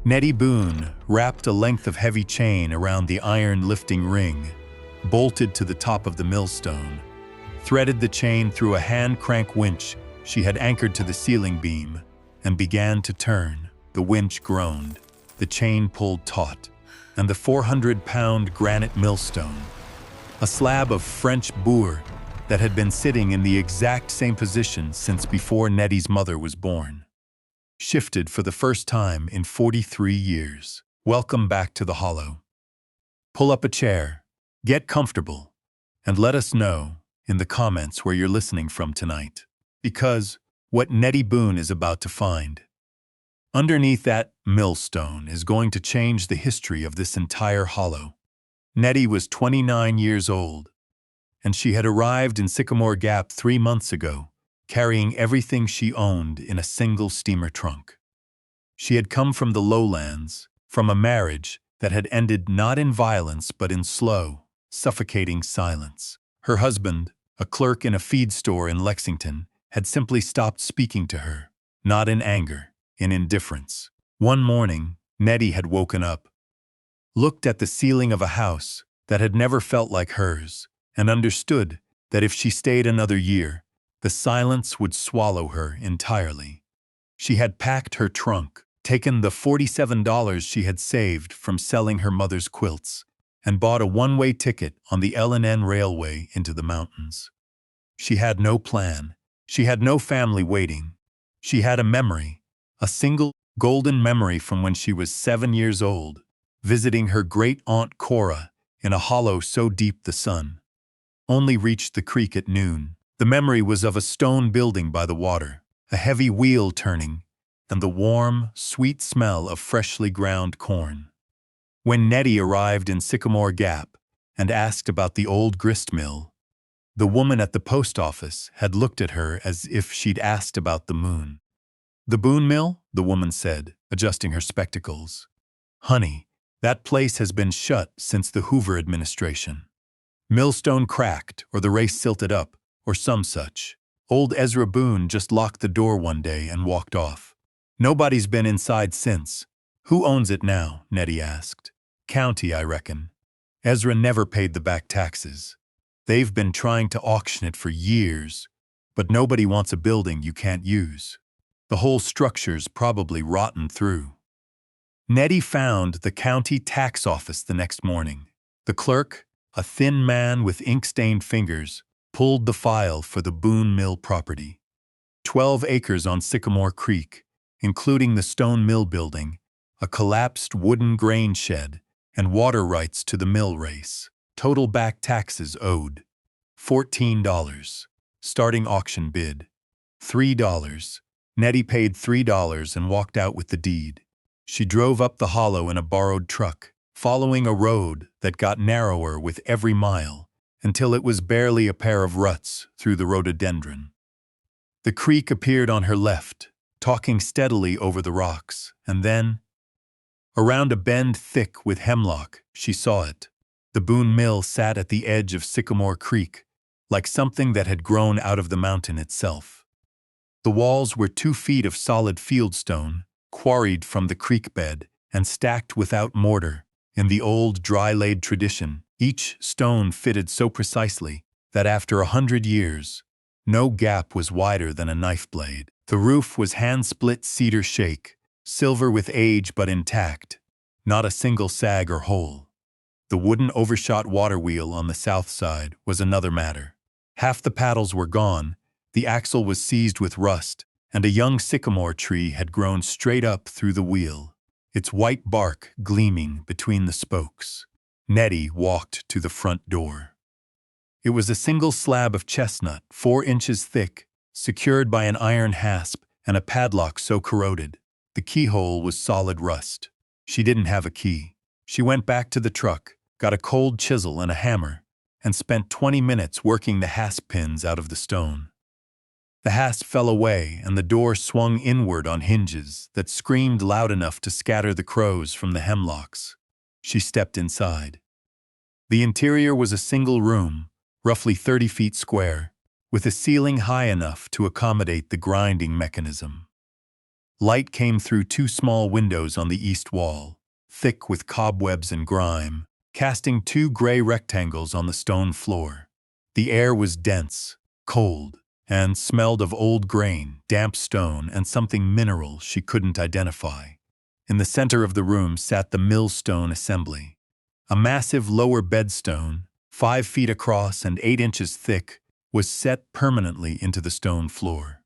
Nettie Boone wrapped a length of heavy chain around the iron lifting ring, bolted to the top of the millstone, threaded the chain through a hand-crank winch she had anchored to the ceiling beam, and began to turn. The winch groaned, the chain pulled taut, and the 400-pound granite millstone, a slab of French buhr that had been sitting in the exact same position since before Nettie's mother was born, shifted for the first time in 43 years. Welcome back to the hollow. Pull up a chair, get comfortable, and let us know in the comments where you're listening from tonight. Because what Nettie Boone is about to find underneath that millstone is going to change the history of this entire hollow. Nettie was 29 years old, and she had arrived in Sycamore Gap 3 months ago, carrying everything she owned in a single steamer trunk. She had come from the lowlands, from a marriage that had ended not in violence but in slow, suffocating silence. Her husband, a clerk in a feed store in Lexington, had simply stopped speaking to her, not in anger, in indifference. One morning, Nettie had woken up, looked at the ceiling of a house that had never felt like hers, and understood that if she stayed another year, the silence would swallow her entirely. She had packed her trunk, taken the $47 she had saved from selling her mother's quilts, and bought a one-way ticket on the L&N Railway into the mountains. She had no plan. She had no family waiting. She had a memory, a single golden memory from when she was 7 years old, visiting her great-aunt Cora in a hollow so deep the sun only reached the creek at noon. The memory was of a stone building by the water, a heavy wheel turning, and the warm, sweet smell of freshly ground corn. When Nettie arrived in Sycamore Gap and asked about the old grist mill, the woman at the post office had looked at her as if she'd asked about the moon. "The Boone Mill?" the woman said, adjusting her spectacles. "Honey, that place has been shut since the Hoover administration. Millstone cracked, or the race silted up, or some such. Old Ezra Boone just locked the door one day and walked off. Nobody's been inside since." "Who owns it now?" Nettie asked. "County, I reckon. Ezra never paid the back taxes. They've been trying to auction it for years, but nobody wants a building you can't use. The whole structure's probably rotten through." Nettie found the county tax office the next morning. The clerk, a thin man with ink-stained fingers, pulled the file for the Boone Mill property. 12 acres on Sycamore Creek, including the stone mill building, a collapsed wooden grain shed, and water rights to the mill race. Total back taxes owed: $14. Starting auction bid: $3. Nettie paid $3 and walked out with the deed. She drove up the hollow in a borrowed truck, following a road that got narrower with every mile, until it was barely a pair of ruts through the rhododendron. The creek appeared on her left, talking steadily over the rocks, and then, around a bend thick with hemlock, she saw it. The Boone Mill sat at the edge of Sycamore Creek, like something that had grown out of the mountain itself. The walls were 2 feet of solid fieldstone, quarried from the creek bed and stacked without mortar, in the old dry-laid tradition. Each stone fitted so precisely that after 100 years, no gap was wider than a knife blade. The roof was hand-split cedar shake, silver with age but intact, not a single sag or hole. The wooden overshot waterwheel on the south side was another matter. Half the paddles were gone, the axle was seized with rust, and a young sycamore tree had grown straight up through the wheel, its white bark gleaming between the spokes. Nettie walked to the front door. It was a single slab of chestnut, 4 inches thick, secured by an iron hasp and a padlock so corroded. The keyhole was solid rust. She didn't have a key. She went back to the truck, got a cold chisel and a hammer, and spent 20 minutes working the hasp pins out of the stone. The hasp fell away and the door swung inward on hinges that screamed loud enough to scatter the crows from the hemlocks. She stepped inside. The interior was a single room, roughly 30 feet square, with a ceiling high enough to accommodate the grinding mechanism. Light came through two small windows on the east wall, thick with cobwebs and grime, casting two gray rectangles on the stone floor. The air was dense, cold, and smelled of old grain, damp stone, and something mineral she couldn't identify. In the center of the room sat the millstone assembly. A massive lower bedstone, 5 feet across and 8 inches thick, was set permanently into the stone floor.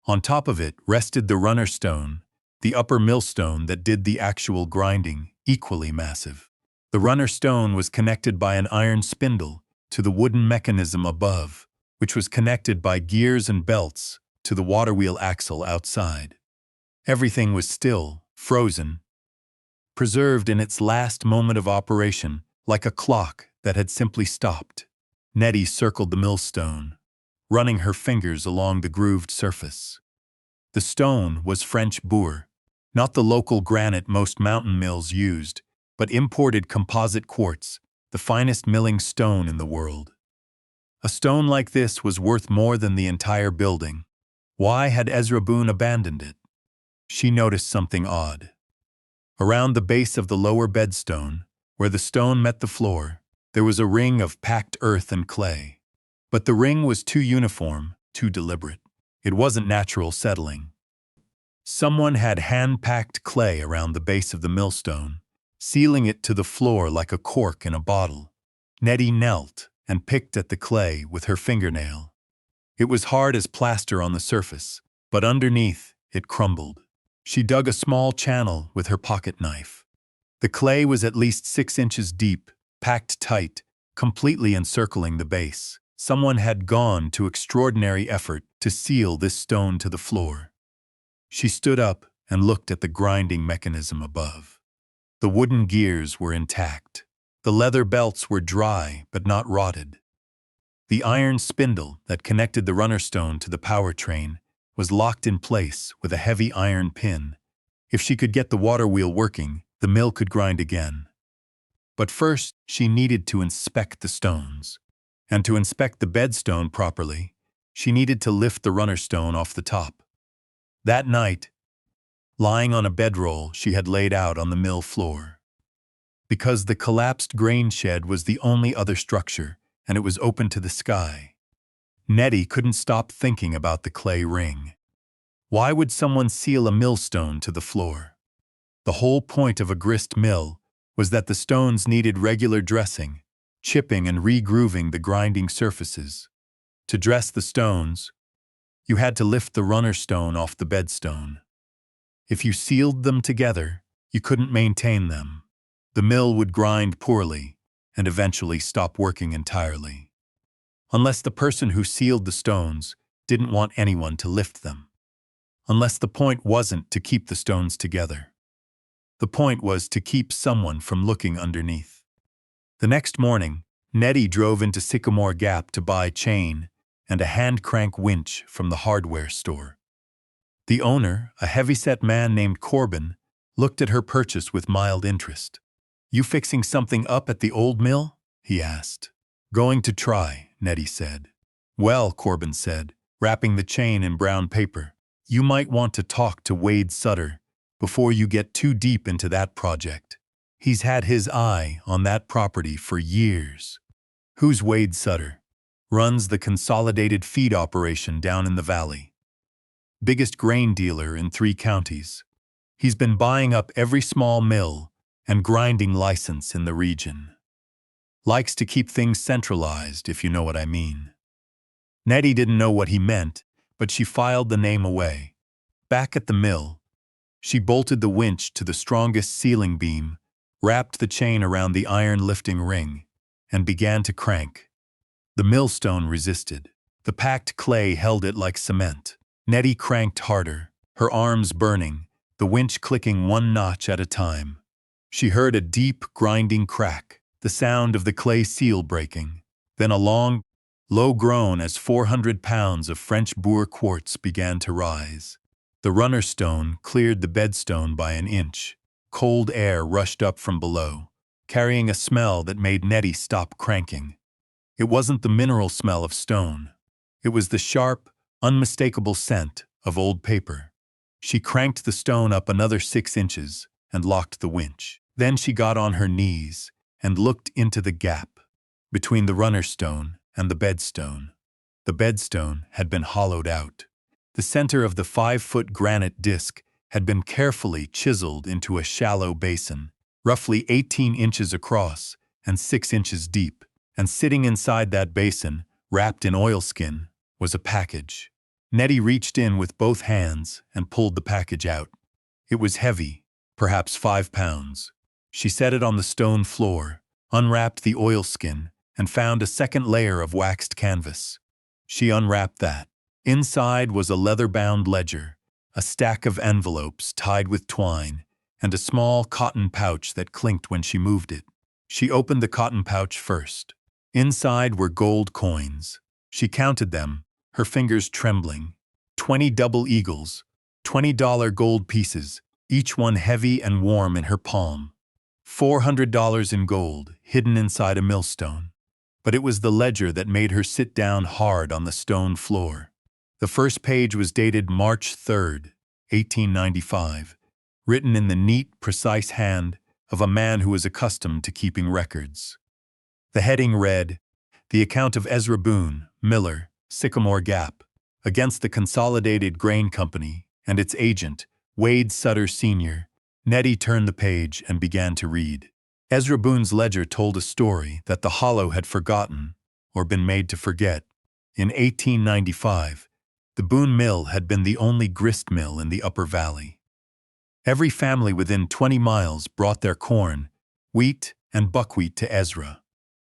On top of it rested the runner stone, the upper millstone that did the actual grinding, equally massive. The runner stone was connected by an iron spindle to the wooden mechanism above, which was connected by gears and belts to the waterwheel axle outside. Everything was still, frozen, preserved in its last moment of operation, like a clock that had simply stopped. Nettie circled the millstone, running her fingers along the grooved surface. The stone was French buhr, not the local granite most mountain mills used, but imported composite quartz, the finest milling stone in the world. A stone like this was worth more than the entire building. Why had Ezra Boone abandoned it? She noticed something odd. Around the base of the lower bedstone, where the stone met the floor, there was a ring of packed earth and clay. But the ring was too uniform, too deliberate. It wasn't natural settling. Someone had hand-packed clay around the base of the millstone, sealing it to the floor like a cork in a bottle. Nettie knelt and picked at the clay with her fingernail. It was hard as plaster on the surface, but underneath it crumbled. She dug a small channel with her pocket knife. The clay was at least 6 inches deep, packed tight, completely encircling the base. Someone had gone to extraordinary effort to seal this stone to the floor. She stood up and looked at the grinding mechanism above. The wooden gears were intact. The leather belts were dry but not rotted. The iron spindle that connected the runner stone to the power train was locked in place with a heavy iron pin. If she could get the water wheel working, the mill could grind again. But first, she needed to inspect the stones. And to inspect the bedstone properly, she needed to lift the runner stone off the top. That night, lying on a bedroll she had laid out on the mill floor. Because the collapsed grain shed was the only other structure, and it was open to the sky, Nettie couldn't stop thinking about the clay ring. Why would someone seal a millstone to the floor? The whole point of a grist mill was that the stones needed regular dressing, chipping and re-grooving the grinding surfaces. To dress the stones, you had to lift the runner stone off the bedstone. If you sealed them together, you couldn't maintain them. The mill would grind poorly and eventually stop working entirely. Unless the person who sealed the stones didn't want anyone to lift them. Unless the point wasn't to keep the stones together. The point was to keep someone from looking underneath. The next morning, Nettie drove into Sycamore Gap to buy chain and a hand-crank winch from the hardware store. The owner, a heavy-set man named Corbin, looked at her purchase with mild interest. "You fixing something up at the old mill?" he asked. "Going to try," Nettie said. "Well," Corbin said, wrapping the chain in brown paper, "you might want to talk to Wade Sutter before you get too deep into that project. He's had his eye on that property for years." "Who's Wade Sutter?" "Runs the consolidated feed operation down in the valley. Biggest grain dealer in 3 counties. He's been buying up every small mill and grinding license in the region. Likes to keep things centralized, if you know what I mean." Nettie didn't know what he meant, but she filed the name away. Back at the mill, she bolted the winch to the strongest ceiling beam, wrapped the chain around the iron lifting ring, and began to crank. The millstone resisted. The packed clay held it like cement. Nettie cranked harder, her arms burning, the winch clicking 1 notch at a time. She heard a deep, grinding crack, the sound of the clay seal breaking, then a long, low groan as 400 pounds of French buhr quartz began to rise. The runner stone cleared the bedstone by an inch. Cold air rushed up from below, carrying a smell that made Nettie stop cranking. It wasn't the mineral smell of stone. It was the sharp, unmistakable scent of old paper. She cranked the stone up another 6 inches and locked the winch. Then she got on her knees and looked into the gap between the runner stone and the bedstone. The bedstone had been hollowed out. The center of the 5-foot granite disc had been carefully chiseled into a shallow basin, roughly 18 inches across and 6 inches deep, and sitting inside that basin, wrapped in oilskin, was a package. Nettie reached in with both hands and pulled the package out. It was heavy, perhaps 5 pounds. She set it on the stone floor, unwrapped the oilskin, and found a second layer of waxed canvas. She unwrapped that. Inside was a leather-bound ledger, a stack of envelopes tied with twine, and a small cotton pouch that clinked when she moved it. She opened the cotton pouch first. Inside were gold coins. She counted them, her fingers trembling. 20 double eagles, $20 gold pieces, each one heavy and warm in her palm. $400 in gold, hidden inside a millstone. But it was the ledger that made her sit down hard on the stone floor. The first page was dated March 3rd, 1895, written in the neat, precise hand of a man who was accustomed to keeping records. The heading read, "The account of Ezra Boone, Miller, Sycamore Gap, against the Consolidated Grain Company and its agent, Wade Sutter Sr." Nettie turned the page and began to read. Ezra Boone's ledger told a story that the Hollow had forgotten, or been made to forget. In 1895, the Boone Mill had been the only grist mill in the Upper Valley. Every family within 20 miles brought their corn, wheat, and buckwheat to Ezra.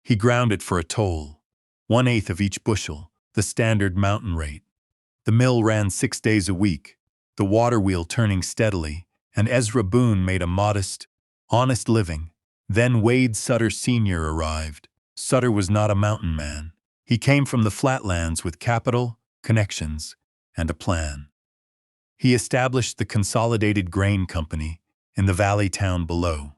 He ground it for a toll, 1/8 of each bushel, the standard mountain rate. The mill ran 6 days a week, the waterwheel turning steadily, and Ezra Boone made a modest, honest living. Then Wade Sutter Sr. arrived. Sutter was not a mountain man. He came from the flatlands with capital, connections, and a plan. He established the Consolidated Grain Company in the valley town below,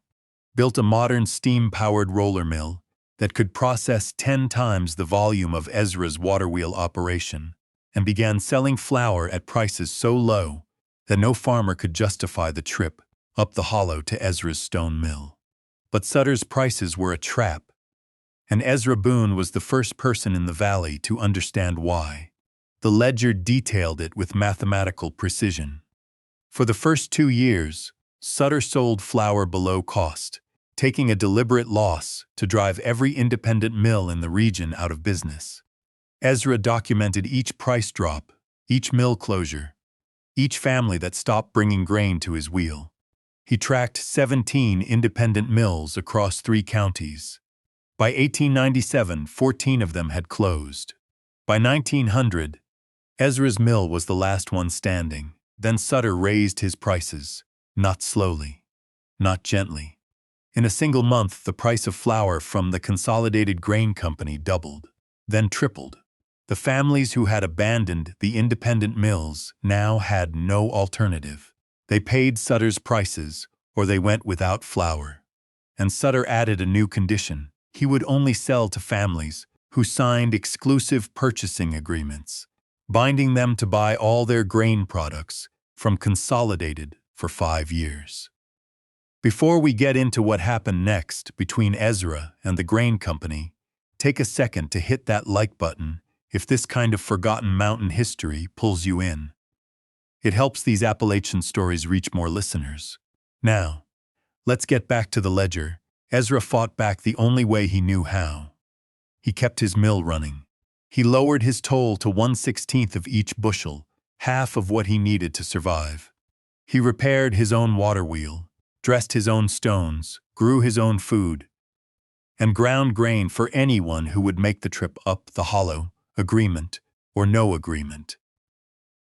built a modern steam-powered roller mill that could process 10 times the volume of Ezra's waterwheel operation, and began selling flour at prices so low that no farmer could justify the trip up the hollow to Ezra's stone mill. But Sutter's prices were a trap, and Ezra Boone was the first person in the valley to understand why. The ledger detailed it with mathematical precision. For the first 2 years, Sutter sold flour below cost, taking a deliberate loss to drive every independent mill in the region out of business. Ezra documented each price drop, each mill closure, each family that stopped bringing grain to his wheel. He tracked 17 independent mills across 3 counties. By 1897, 14 of them had closed. By 1900, Ezra's mill was the last one standing. Then Sutter raised his prices, not slowly, not gently. In a single month, the price of flour from the Consolidated Grain Company doubled, then tripled. The families who had abandoned the independent mills now had no alternative. They paid Sutter's prices, or they went without flour. And Sutter added a new condition. He would only sell to families who signed exclusive purchasing agreements, binding them to buy all their grain products from Consolidated for 5 years. Before we get into what happened next between Ezra and the grain company, take a second to hit that like button if this kind of forgotten mountain history pulls you in. It helps these Appalachian stories reach more listeners. Now, let's get back to the ledger. Ezra fought back the only way he knew how. He kept his mill running. He lowered his toll to 1/16 of each bushel, half of what he needed to survive. He repaired his own water wheel, dressed his own stones, grew his own food, and ground grain for anyone who would make the trip up the hollow, agreement or no agreement.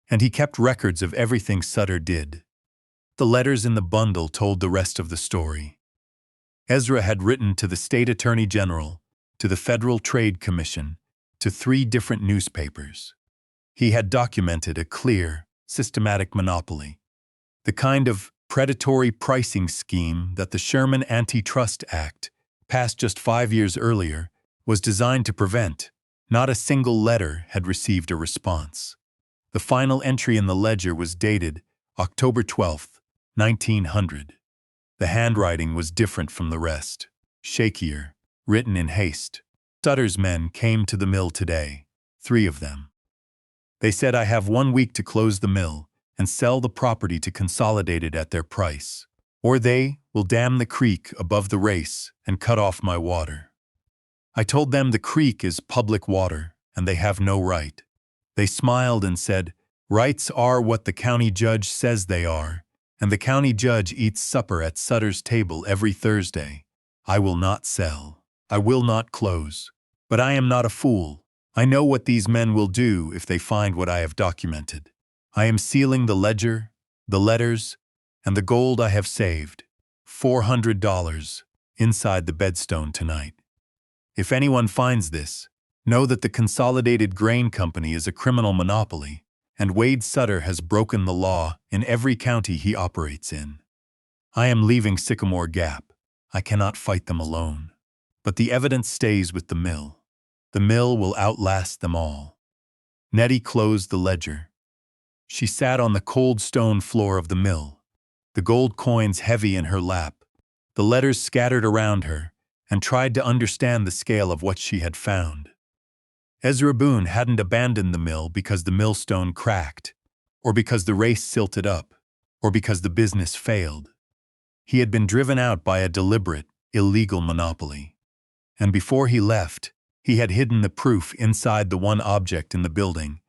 And he kept records of everything Sutter did. The letters in the bundle told the rest of the story. Ezra had written to the state attorney general, to the Federal Trade Commission, to 3 different newspapers. He had documented a clear, systematic monopoly, the kind of predatory pricing scheme that the Sherman Antitrust Act, passed just 5 years earlier, was designed to prevent. Not a single letter had received a response. The final entry in the ledger was dated October 12th, 1900. The handwriting was different from the rest, shakier, written in haste. Sutter's men came to the mill today, 3 of them. They said I have 1 week to close the mill and sell the property to Consolidated at their price, or they will dam the creek above the race and cut off my water. I told them the creek is public water and they have no right. They smiled and said, rights are what the county judge says they are, and the county judge eats supper at Sutter's table every Thursday. I will not sell. I will not close. But I am not a fool. I know what these men will do if they find what I have documented. I am sealing the ledger, the letters, and the gold I have saved, $400, inside the bedstone tonight. If anyone finds this, know that the Consolidated Grain Company is a criminal monopoly, and Wade Sutter has broken the law in every county he operates in. I am leaving Sycamore Gap. I cannot fight them alone. But the evidence stays with the mill. The mill will outlast them all. Nettie closed the ledger. She sat on the cold stone floor of the mill, the gold coins heavy in her lap, the letters scattered around her, and tried to understand the scale of what she had found. Ezra Boone hadn't abandoned the mill because the millstone cracked, or because the race silted up, or because the business failed. He had been driven out by a deliberate, illegal monopoly. And before he left, he had hidden the proof inside the one object in the building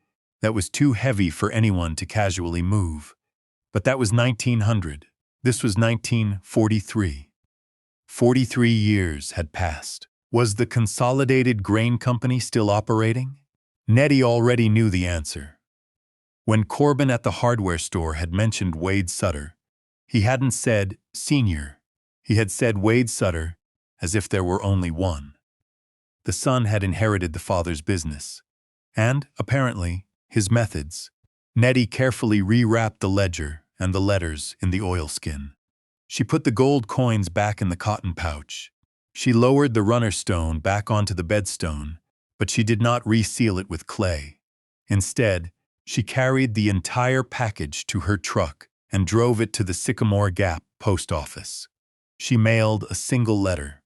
that was too heavy for anyone to casually move. But that was 1900. This was 1943. 43 years had passed. Was the Consolidated Grain Company still operating? Nettie already knew the answer. When Corbin at the hardware store had mentioned Wade Sutter, he hadn't said senior. He had said Wade Sutter as if there were only one. The son had inherited the father's business, and, apparently, his methods. Nettie carefully rewrapped the ledger and the letters in the oilskin. She put the gold coins back in the cotton pouch. She lowered the runner stone back onto the bedstone, but she did not reseal it with clay. Instead, she carried the entire package to her truck and drove it to the Sycamore Gap post office. She mailed a single letter.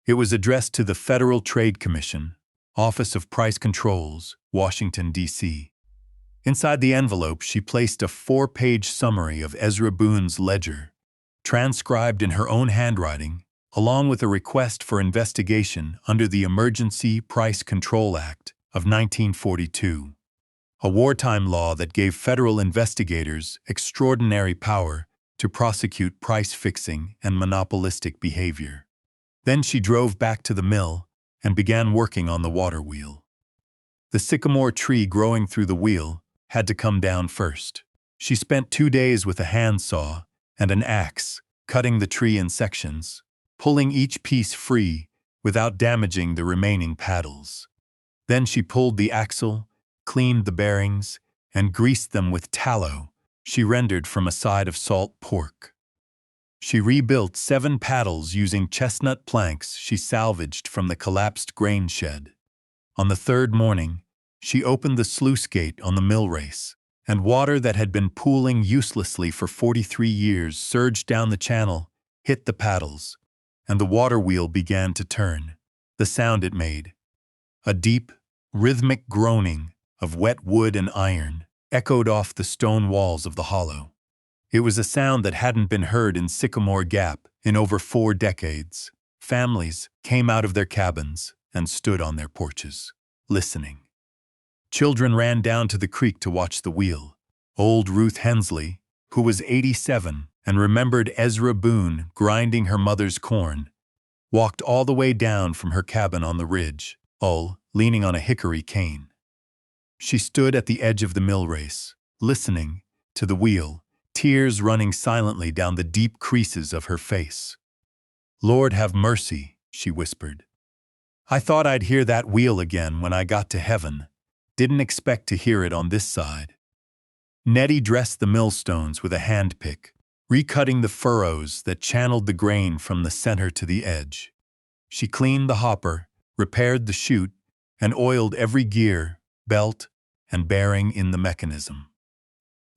It was addressed to the Federal Trade Commission, Office of Price Controls, Washington, D.C. Inside the envelope, she placed a 4-page summary of Ezra Boone's ledger, transcribed in her own handwriting, along with a request for investigation under the Emergency Price Control Act of 1942, a wartime law that gave federal investigators extraordinary power to prosecute price-fixing and monopolistic behavior. Then she drove back to the mill and began working on the waterwheel. The sycamore tree growing through the wheel had to come down first. She spent 2 days with a handsaw and an axe, cutting the tree in sections, pulling each piece free without damaging the remaining paddles. Then she pulled the axle, cleaned the bearings, and greased them with tallow she rendered from a side of salt pork. She rebuilt 7 paddles using chestnut planks she salvaged from the collapsed grain shed. On the 3rd morning, she opened the sluice gate on the mill race, and water that had been pooling uselessly for 43 years surged down the channel, hit the paddles, and the water wheel began to turn. The sound it made, a deep, rhythmic groaning of wet wood and iron, echoed off the stone walls of the hollow. It was a sound that hadn't been heard in Sycamore Gap in over 4 decades. Families came out of their cabins and stood on their porches, listening. Children ran down to the creek to watch the wheel. Old Ruth Hensley, who was 87 and remembered Ezra Boone grinding her mother's corn, walked all the way down from her cabin on the ridge, leaning on a hickory cane. She stood at the edge of the mill race, listening to the wheel, tears running silently down the deep creases of her face. "Lord have mercy," she whispered. "I thought I'd hear that wheel again when I got to heaven. Didn't expect to hear it on this side." Nettie dressed the millstones with a handpick, recutting the furrows that channeled the grain from the center to the edge. She cleaned the hopper, repaired the chute, and oiled every gear, belt, and bearing in the mechanism.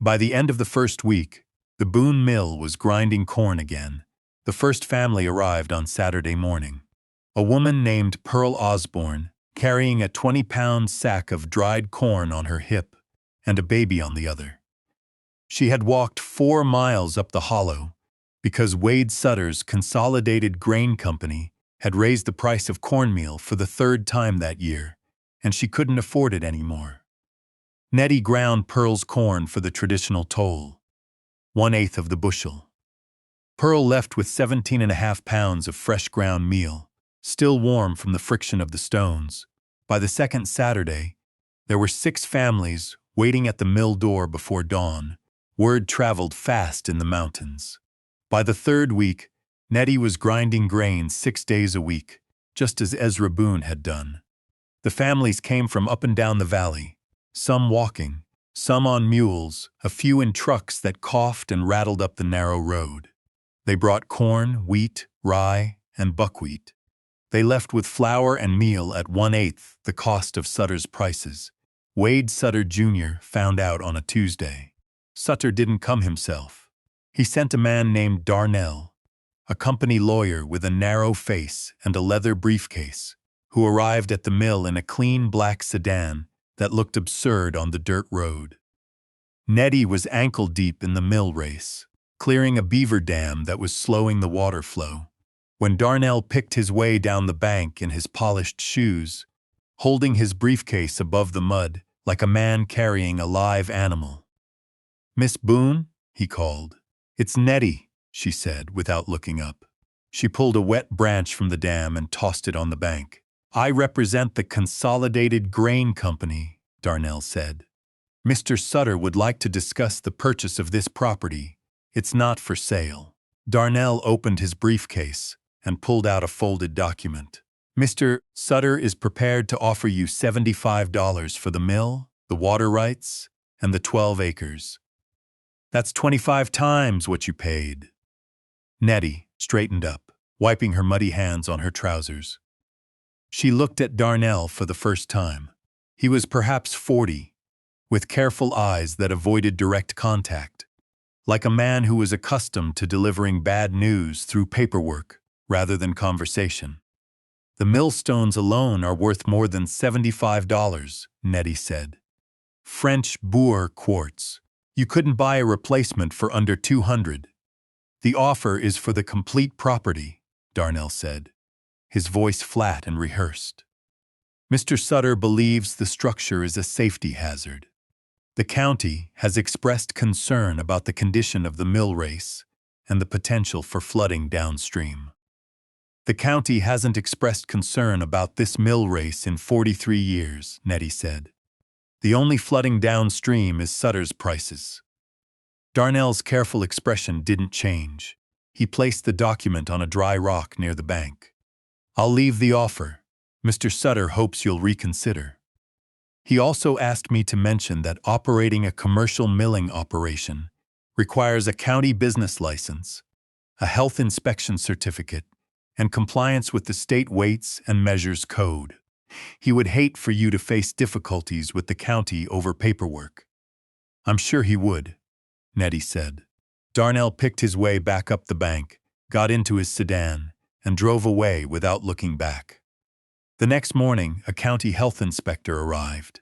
By the end of the first week, the Boone mill was grinding corn again. The first family arrived on Saturday morning. A woman named Pearl Osborne, carrying a 20-pound sack of dried corn on her hip and a baby on the other. She had walked 4 miles up the hollow because Wade Sutter's Consolidated Grain Company had raised the price of cornmeal for the 3rd time that year, and she couldn't afford it anymore. Nettie ground Pearl's corn for the traditional toll, 1/8 of the bushel. Pearl left with 17.5 pounds of fresh ground meal, still warm from the friction of the stones. By the second Saturday, there were 6 families waiting at the mill door before dawn. Word traveled fast in the mountains. By the 3rd week, Nettie was grinding grain 6 days a week, just as Ezra Boone had done. The families came from up and down the valley, some walking, some on mules, a few in trucks that coughed and rattled up the narrow road. They brought corn, wheat, rye, and buckwheat. They left with flour and meal at 1/8 the cost of Sutter's prices. Wade Sutter Jr. found out on a Tuesday. Sutter didn't come himself. He sent a man named Darnell, a company lawyer with a narrow face and a leather briefcase, who arrived at the mill in a clean black sedan that looked absurd on the dirt road. Nettie was ankle-deep in the mill race, clearing a beaver dam that was slowing the water flow, when Darnell picked his way down the bank in his polished shoes, holding his briefcase above the mud like a man carrying a live animal. "Miss Boone?" he called. "It's Nettie," she said without looking up. She pulled a wet branch from the dam and tossed it on the bank. "I represent the Consolidated Grain Company," Darnell said. "Mr. Sutter would like to discuss the purchase of this property. It's not for sale." Darnell opened his briefcase and pulled out a folded document. "Mr. Sutter is prepared to offer you $75 for the mill, the water rights, and the 12 acres. That's 25 times what you paid." Nettie straightened up, wiping her muddy hands on her trousers. She looked at Darnell for the first time. He was perhaps 40, with careful eyes that avoided direct contact, like a man who was accustomed to delivering bad news through paperwork rather than conversation. "The millstones alone are worth more than $75, Nettie said. "French buhr quartz. You couldn't buy a replacement for under 200. "The offer is for the complete property," Darnell said, his voice flat and rehearsed. "Mr. Sutter believes the structure is a safety hazard. The county has expressed concern about the condition of the mill race and the potential for flooding downstream." "The county hasn't expressed concern about this mill race in 43 years, Nettie said. "The only flooding downstream is Sutter's prices." Darnell's careful expression didn't change. He placed the document on a dry rock near the bank. "I'll leave the offer. Mr. Sutter hopes you'll reconsider. He also asked me to mention that operating a commercial milling operation requires a county business license, a health inspection certificate, and compliance with the state weights and measures code. He would hate for you to face difficulties with the county over paperwork." "I'm sure he would," Nettie said. Darnell picked his way back up the bank, got into his sedan, and drove away without looking back. The next morning, a county health inspector arrived.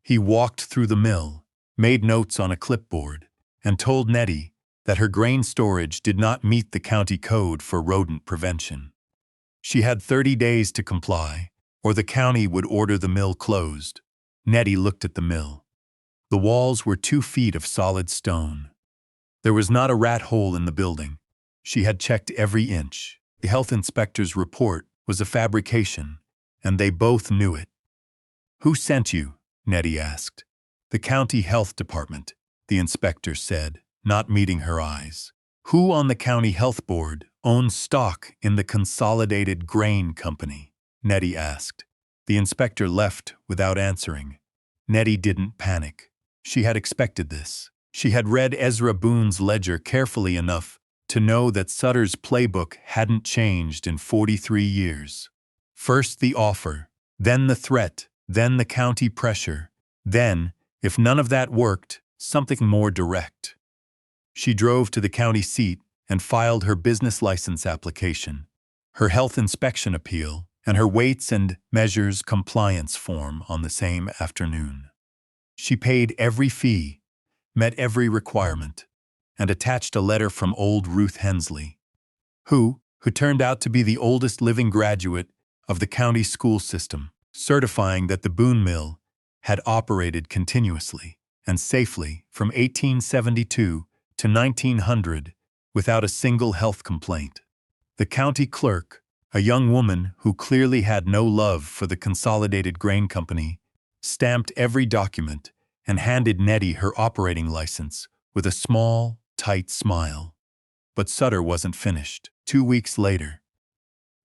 He walked through the mill, made notes on a clipboard, and told Nettie that her grain storage did not meet the county code for rodent prevention. She had 30 days to comply, or the county would order the mill closed. Nettie looked at the mill. The walls were 2 feet of solid stone. There was not a rat hole in the building. She had checked every inch. The health inspector's report was a fabrication, and they both knew it. "Who sent you?" Nettie asked. "The county health department," the inspector said, not meeting her eyes. "Who on the county health board owns stock in the Consolidated Grain Company?" Nettie asked. The inspector left without answering. Nettie didn't panic. She had expected this. She had read Ezra Boone's ledger carefully enough to know that Sutter's playbook hadn't changed in 43 years. First the offer, then the threat, then the county pressure. Then, if none of that worked, something more direct. She drove to the county seat and filed her business license application, her health inspection appeal, and her weights and measures compliance form on the same afternoon. She paid every fee, met every requirement, and attached a letter from old Ruth Hensley, who turned out to be the oldest living graduate of the county school system, certifying that the Boone Mill had operated continuously and safely from 1872 to 1900 without a single health complaint. The county clerk, a young woman who clearly had no love for the Consolidated Grain Company, stamped every document and handed Nettie her operating license with a small, tight smile. But Sutter wasn't finished. 2 weeks later,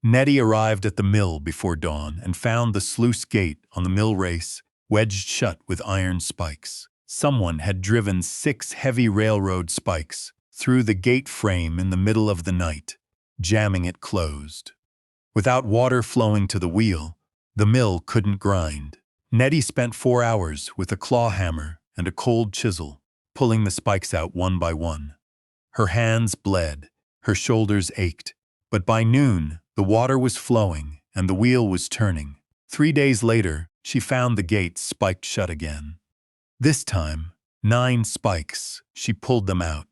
Nettie arrived at the mill before dawn and found the sluice gate on the mill race wedged shut with iron spikes. Someone had driven 6 heavy railroad spikes through the gate frame in the middle of the night, jamming it closed. Without water flowing to the wheel, the mill couldn't grind. Nettie spent 4 hours with a claw hammer and a cold chisel, pulling the spikes out one by one. Her hands bled, her shoulders ached, but by noon, the water was flowing and the wheel was turning. 3 days later, she found the gate spiked shut again. This time, 9 spikes. She pulled them out.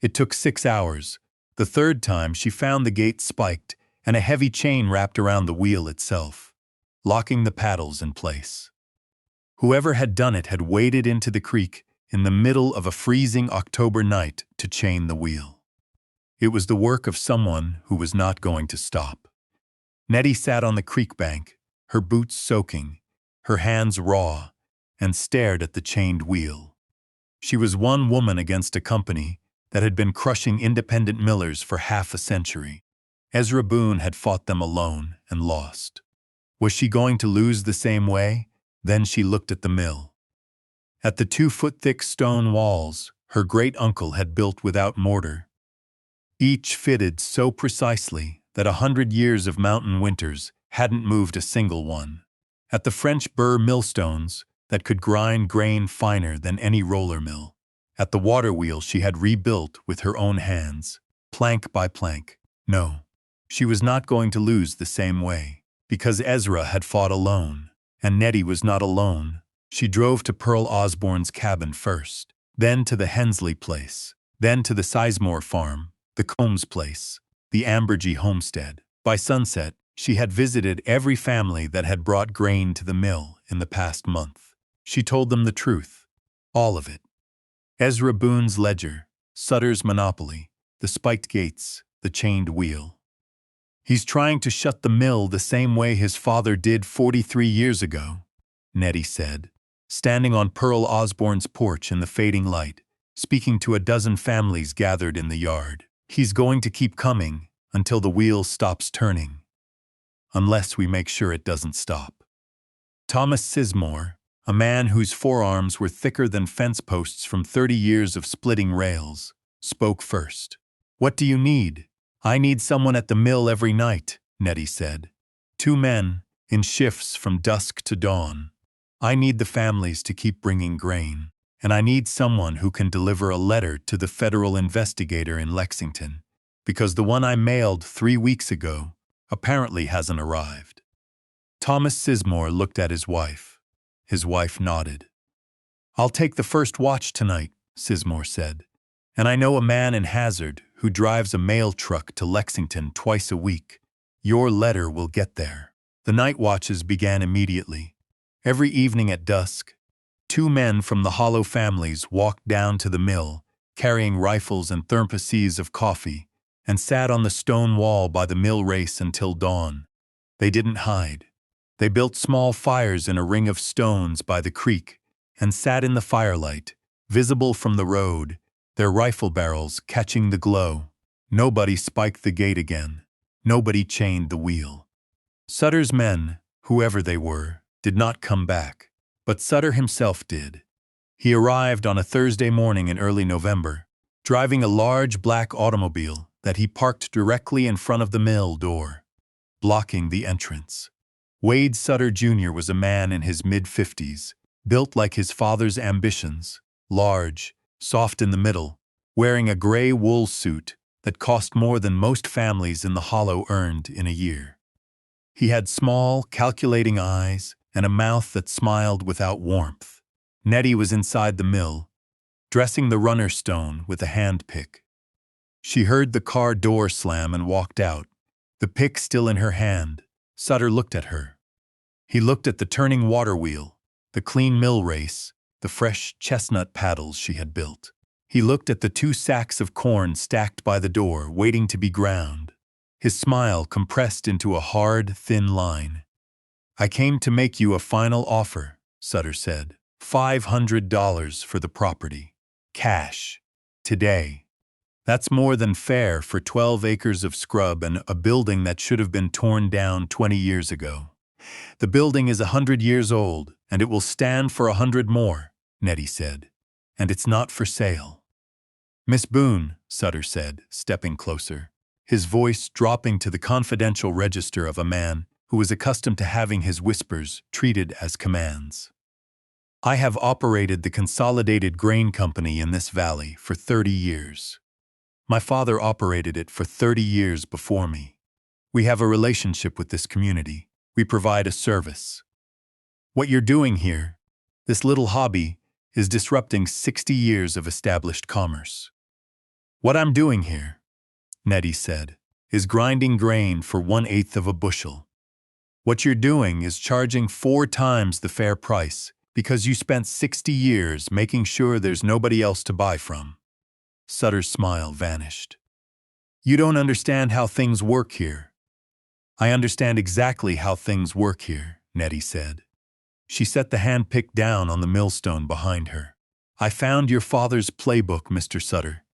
It took 6 hours. The third time, she found the gate spiked and a heavy chain wrapped around the wheel itself, locking the paddles in place. Whoever had done it had waded into the creek in the middle of a freezing October night to chain the wheel. It was the work of someone who was not going to stop. Nettie sat on the creek bank, her boots soaking, her hands raw, and stared at the chained wheel. She was one woman against a company that had been crushing independent millers for half a century. Ezra Boone had fought them alone and lost. Was she going to lose the same way? Then she looked at the mill. At the 2-foot-thick stone walls, her great-uncle had built without mortar. Each fitted so precisely that 100 years of mountain winters hadn't moved a single one. At the French buhr millstones that could grind grain finer than any roller mill. At the waterwheel she had rebuilt with her own hands, plank by plank. No, she was not going to lose the same way, because Ezra had fought alone, and Nettie was not alone. She drove to Pearl Osborne's cabin first, then to the Hensley place, then to the Sizemore farm, the Combs place, the Ambergy homestead. By sunset, she had visited every family that had brought grain to the mill in the past month. She told them the truth, all of it. Ezra Boone's ledger, Sutter's monopoly, the spiked gates, the chained wheel. He's trying to shut the mill the same way his father did 43 years ago, Nettie said, standing on Pearl Osborne's porch in the fading light, speaking to a dozen families gathered in the yard. He's going to keep coming until the wheel stops turning, unless we make sure it doesn't stop. Thomas Sizemore, a man whose forearms were thicker than fence posts from 30 years of splitting rails, spoke first. "What do you need?" "I need someone at the mill every night," Nettie said. "2 men, in shifts from dusk to dawn. I need the families to keep bringing grain, and I need someone who can deliver a letter to the federal investigator in Lexington, because the one I mailed 3 weeks ago apparently hasn't arrived." Thomas Sizemore looked at his wife. His wife nodded. "I'll take the first watch tonight," Sizemore said. "And I know a man in Hazard who drives a mail truck to Lexington twice a week. Your letter will get there." The night watches began immediately. Every evening at dusk, 2 men from the Hollow families walked down to the mill, carrying rifles and thermoses of coffee, and sat on the stone wall by the mill race until dawn. They didn't hide. They built small fires in a ring of stones by the creek and sat in the firelight, visible from the road, their rifle barrels catching the glow. Nobody spiked the gate again. Nobody chained the wheel. Sutter's men, whoever they were, did not come back, but Sutter himself did. He arrived on a Thursday morning in early November, driving a large black automobile that he parked directly in front of the mill door, blocking the entrance. Wade Sutter Jr. was a man in his mid-50s, built like his father's ambitions, large, soft in the middle, wearing a gray wool suit that cost more than most families in the Hollow earned in a year. He had small, calculating eyes and a mouth that smiled without warmth. Nettie was inside the mill, dressing the runner stone with a hand pick. She heard the car door slam and walked out, the pick still in her hand. Sutter looked at her. He looked at the turning water wheel, the clean mill race, the fresh chestnut paddles she had built. He looked at the 2 sacks of corn stacked by the door, waiting to be ground. His smile compressed into a hard, thin line. "I came to make you a final offer," Sutter said. $500 for the property. Cash. Today. That's more than fair for 12 acres of scrub and a building that should have been torn down 20 years ago. The building is 100 years old, and it will stand for 100 more, Nettie said. And it's not for sale. "Miss Boone," Sutter said, stepping closer, his voice dropping to the confidential register of a man who was accustomed to having his whispers treated as commands. "I have operated the Consolidated Grain Company in this valley for 30 years. My father operated it for 30 years before me. We have a relationship with this community. We provide a service. What you're doing here, this little hobby, is disrupting 60 years of established commerce." "What I'm doing here," Nettie said, "is grinding grain for 1/8 of a bushel. What you're doing is charging 4 times the fair price because you spent 60 years making sure there's nobody else to buy from." Sutter's smile vanished. "You don't understand how things work here." "I understand exactly how things work here," Nettie said. She set the hand-pick down on the millstone behind her. "I found your father's playbook, Mr. Sutter.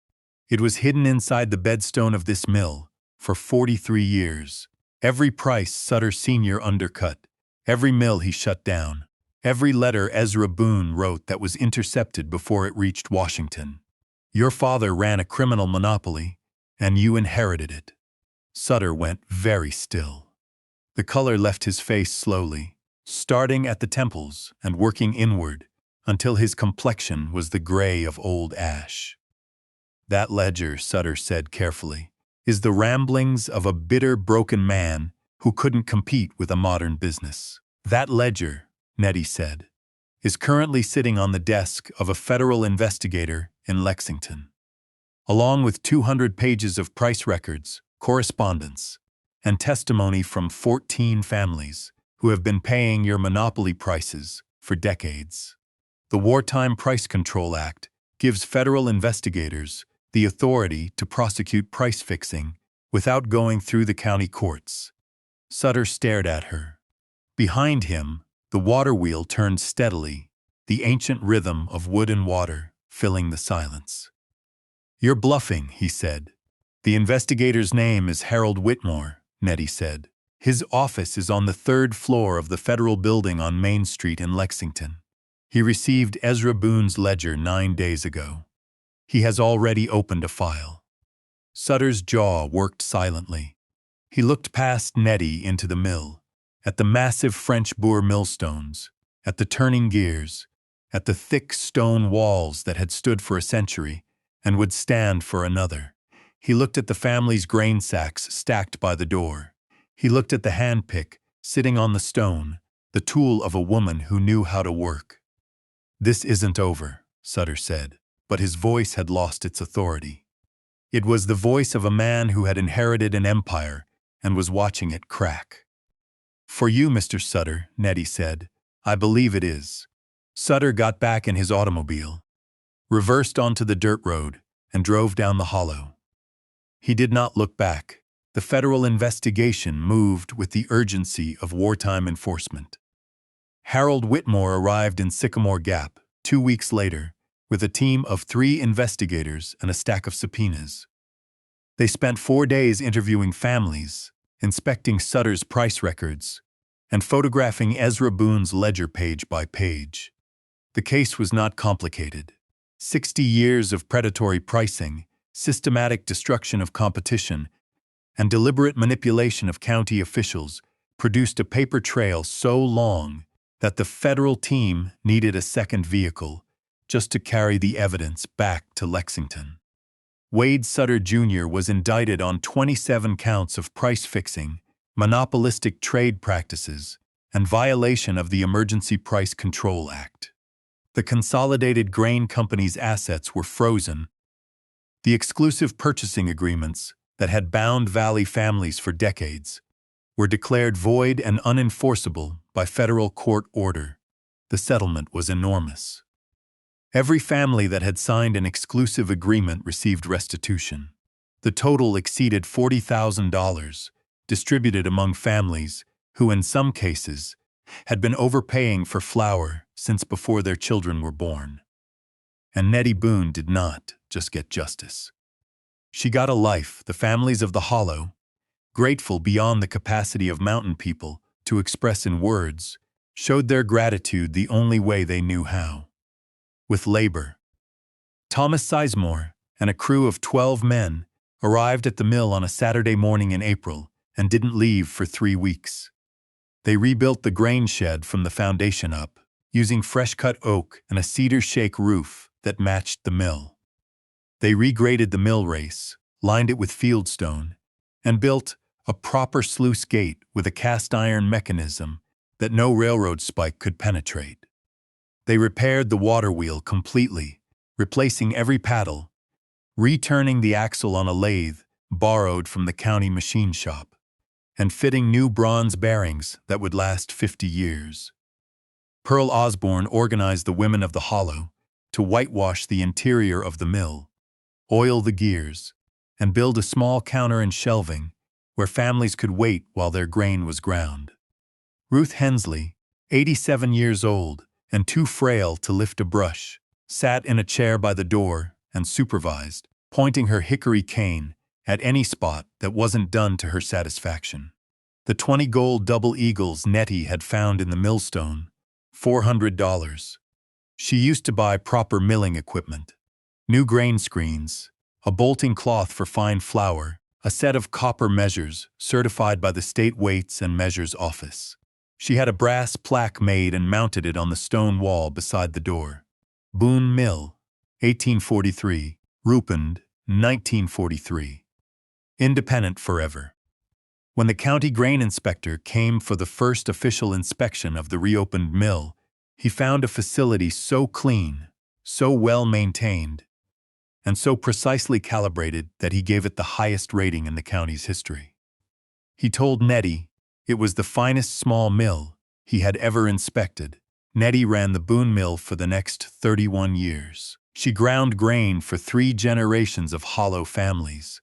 It was hidden inside the bedstone of this mill for 43 years. Every price Sutter Sr. undercut, every mill he shut down, every letter Ezra Boone wrote that was intercepted before it reached Washington. Your father ran a criminal monopoly, and you inherited it." Sutter went very still. The color left his face slowly, starting at the temples and working inward until his complexion was the gray of old ash. "That ledger," Sutter said carefully, "is the ramblings of a bitter, broken man who couldn't compete with a modern business. That ledger," Nettie said, "is currently sitting on the desk of a federal investigator in Lexington, along with 200 pages of price records, correspondence, and testimony from 14 families who have been paying your monopoly prices for decades. The Wartime Price Control Act gives federal investigators the authority to prosecute price fixing without going through the county courts." Sutter stared at her. Behind him, the water wheel turned steadily, the ancient rhythm of wood and water filling the silence. "You're bluffing," he said. "The investigator's name is Harold Whitmore," Nettie said. "His office is on the 3rd floor of the federal building on Main Street in Lexington. He received Ezra Boone's ledger 9 days ago. He has already opened a file." Sutter's jaw worked silently. He looked past Nettie into the mill, at the massive French buhr millstones, at the turning gears, at the thick stone walls that had stood for a century and would stand for another. He looked at the family's grain sacks stacked by the door. He looked at the handpick sitting on the stone, the tool of a woman who knew how to work. "This isn't over," Sutter said, but his voice had lost its authority. It was the voice of a man who had inherited an empire and was watching it crack. "For you, Mr. Sutter," Nettie said, "I believe it is." Sutter got back in his automobile, reversed onto the dirt road, and drove down the hollow. He did not look back. The federal investigation moved with the urgency of wartime enforcement. Harold Whitmore arrived in Sycamore Gap 2 weeks later with a team of 3 investigators and a stack of subpoenas. They spent 4 days interviewing families, inspecting Sutter's price records, and photographing Ezra Boone's ledger page by page. The case was not complicated. 60 years of predatory pricing, systematic destruction of competition, and deliberate manipulation of county officials produced a paper trail so long that the federal team needed a second vehicle, just to carry the evidence back to Lexington. Wade Sutter Jr. was indicted on 27 counts of price fixing, monopolistic trade practices, and violation of the Emergency Price Control Act. The Consolidated Grain Company's assets were frozen. The exclusive purchasing agreements that had bound Valley families for decades were declared void and unenforceable by federal court order. The settlement was enormous. Every family that had signed an exclusive agreement received restitution. The total exceeded $40,000, distributed among families who, in some cases, had been overpaying for flour since before their children were born. And Nettie Boone did not just get justice. She got a life. The families of the Hollow, grateful beyond the capacity of mountain people to express in words, showed their gratitude the only way they knew how: with labor. Thomas Sizemore and a crew of 12 men arrived at the mill on a Saturday morning in April and didn't leave for 3 weeks. They rebuilt the grain shed from the foundation up, using fresh-cut oak and a cedar shake roof that matched the mill. They regraded the mill race, lined it with fieldstone, and built a proper sluice gate with a cast-iron mechanism that no railroad spike could penetrate. They repaired the waterwheel completely, replacing every paddle, returning the axle on a lathe borrowed from the county machine shop, and fitting new bronze bearings that would last 50 years. Pearl Osborne organized the women of the Hollow to whitewash the interior of the mill, oil the gears, and build a small counter and shelving where families could wait while their grain was ground. Ruth Hensley, 87 years old and too frail to lift a brush, sat in a chair by the door and supervised, pointing her hickory cane at any spot that wasn't done to her satisfaction. The 20 gold double eagles Nettie had found in the millstone, $400. She used to buy proper milling equipment, new grain screens, a bolting cloth for fine flour, a set of copper measures certified by the State Weights and Measures Office. She had a brass plaque made and mounted it on the stone wall beside the door. Boone Mill, 1843, Rupand, 1943. Independent forever. When the county grain inspector came for the first official inspection of the reopened mill, he found a facility so clean, so well maintained, and so precisely calibrated that he gave it the highest rating in the county's history. He told Nettie it was the finest small mill he had ever inspected. Nettie ran the Boone Mill for the next 31 years. She ground grain for 3 generations of Hollow families.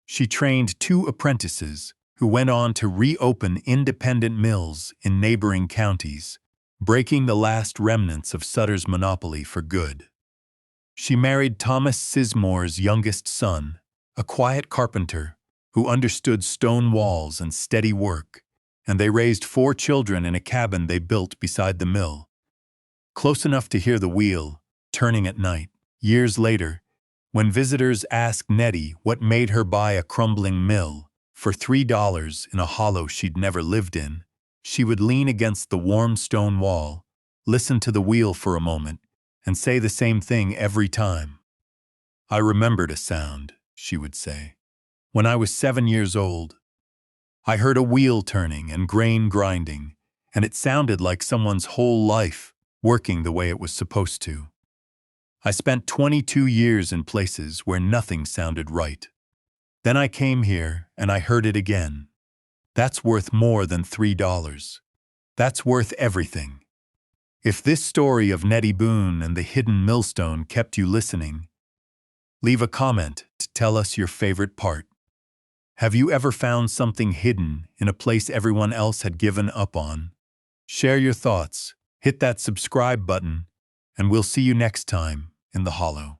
She trained 2 apprentices who went on to reopen independent mills in neighboring counties, breaking the last remnants of Sutter's monopoly for good. She married Thomas Sizemore's youngest son, a quiet carpenter who understood stone walls and steady work, and they raised 4 children in a cabin they built beside the mill, close enough to hear the wheel turning at night. Years later, when visitors asked Nettie what made her buy a crumbling mill for $3 in a hollow she'd never lived in, she would lean against the warm stone wall, listen to the wheel for a moment, and say the same thing every time. "I remembered a sound," she would say. "When I was 7 years old, I heard a wheel turning and grain grinding, and it sounded like someone's whole life working the way it was supposed to. I spent 22 years in places where nothing sounded right. Then I came here and I heard it again. That's worth more than $3. That's worth everything." If this story of Nettie Boone and the hidden millstone kept you listening, leave a comment to tell us your favorite part. Have you ever found something hidden in a place everyone else had given up on? Share your thoughts, hit that subscribe button, and we'll see you next time in the Hollow.